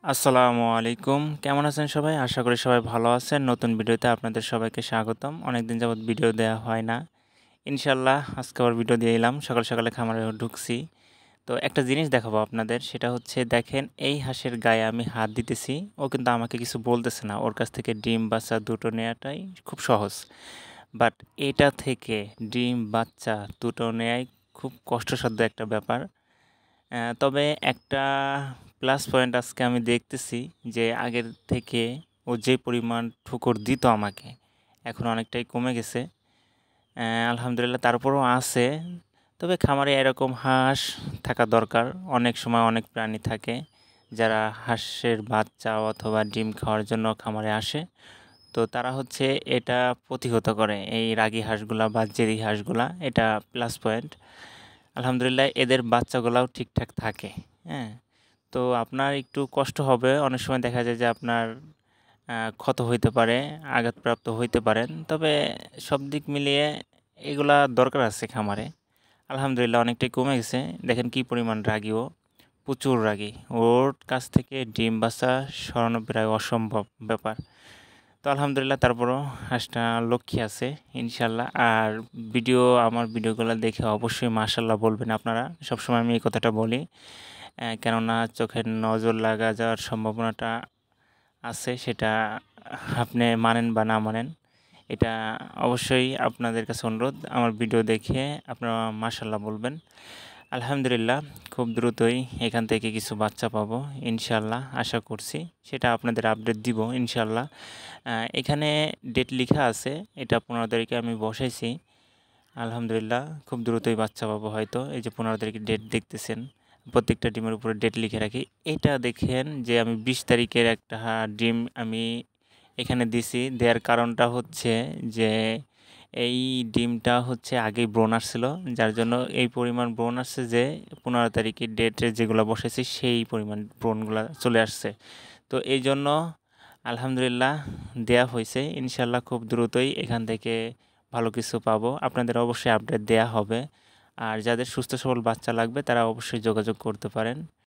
আসসালামু আলাইকুম। কেমন আছেন সবাই? আশা করি সবাই ভালো আছেন। নতুন ভিডিওতে আপনাদের সবাইকে স্বাগতম। অনেকদিন যাবৎ ভিডিও দেয়া হয় না। ইনশাআল্লাহ আজকে আবার ভিডিও দিয়ে এলাম। সকাল, সকালে খামারে ঢুকছি। তো একটা জিনিস দেখাবো আপনাদের। সেটা হচ্ছে দেখেন এই হাঁসের গায়ে আমি হাত দিতেছি। ও কিন্তু আমাকে কিছু বলতেছে না। ওর কাছ থেকে ডিম বাচ্চা দুটো নেয়াটাই খুব সহজ। বাট এটা থেকে ডিম বাচ্চা দুটো নেয়াই খুব কষ্টসাধ্য একটা ব্যাপার। তবে একটা প্লাস পয়েন্ট আজকে আমি দেখতেছি যে আগের থেকে ও যে পরিমাণ ঠুকর দিত আমাকে, এখন অনেকটাই কমে গেছে। আলহামদুলিল্লাহ তারপরেও আছে। তবে খামারে এরকম হাঁস থাকা দরকার। অনেক সময় অনেক প্রাণী থাকে যারা হাঁসের বাচ্চা অথবা ডিম খাওয়ার জন্য খামারে আসে। তো তারা হচ্ছে এটা প্রতিহত করে এই রাগী হাঁসগুলা বা জেদি হাঁসগুলা, এটা প্লাস পয়েন্ট। আলহামদুলিল্লাহ এদের বাচ্চাগুলাও ঠিকঠাক থাকে। হ্যাঁ? তো আপনার একটু কষ্ট হবে। অনেক সময় দেখা যায় যে আপনার ক্ষত হইতে পারে, আঘাতপ্রাপ্ত হইতে পারেন। তবে সব দিক মিলিয়ে এগুলা দরকার আছে খামারে। আলহামদুলিল্লাহ অনেকটাই কমে গেছে। দেখেন কি পরিমাণ রাগী ও, প্রচুর রাগী। ওর কাছ থেকে ডিম বাচ্চা সরানো প্রায় অসম্ভব ব্যাপার। তো আলহামদুলিল্লাহ তারপরও হাঁসটা লক্ষ্মী আছে ইনশাআল্লাহ। আর আমার ভিডিওগুলো দেখে অবশ্যই মাশাআল্লাহ বলবেন আপনারা। সবসময় আমি এই কথাটা বলি। কেননা চোখের নজর লাগা যাওয়ার সম্ভাবনাটা আছে, সেটা আপনি মানেন বা না মানেন, এটা অবশ্যই আপনাদের কাছে অনুরোধ। আমার ভিডিও দেখে আপনারা মাশাআল্লাহ বলবেন। আলহামদুলিল্লাহ খুব দ্রুতই এখান থেকে কিছু বাচ্চা পাবো ইনশাআল্লাহ, আশা করছি। সেটা আপনাদের আপডেট দিব ইনশাআল্লাহ। এখানে ডেট লিখা আছে, এটা 15 তারিখে আমি বসাইছি। আলহামদুলিল্লাহ খুব দ্রুতই বাচ্চা পাবো হয়তো। এই যে 15 তারিখের ডেট দেখতেছেন, প্রত্যেকটা ডিমের উপরে ডেট লিখে রাখি। এটা দেখেন যে আমি 20 তারিখের একটা ডিম আমি এখানে দিছি। দেওয়ার কারণটা হচ্ছে যে এই ডিমটা হচ্ছে আগেই ব্রণ আসছিল, যার জন্য এই পরিমাণ ব্রণ আসছে যে 15 তারিখের ডেটে যেগুলো বসেছি সেই পরিমাণ ব্রণগুলা চলে আসছে। তো এই জন্য আলহামদুলিল্লাহ দেয়া হয়েছে। ইনশাল্লাহ খুব দ্রুতই এখান থেকে ভালো কিছু পাবো। আপনাদের অবশ্যই আপডেট দেয়া হবে। আর যাদের সুস্থ সবল বাচ্চা লাগবে তারা অবশ্যই যোগাযোগ করতে পারেন।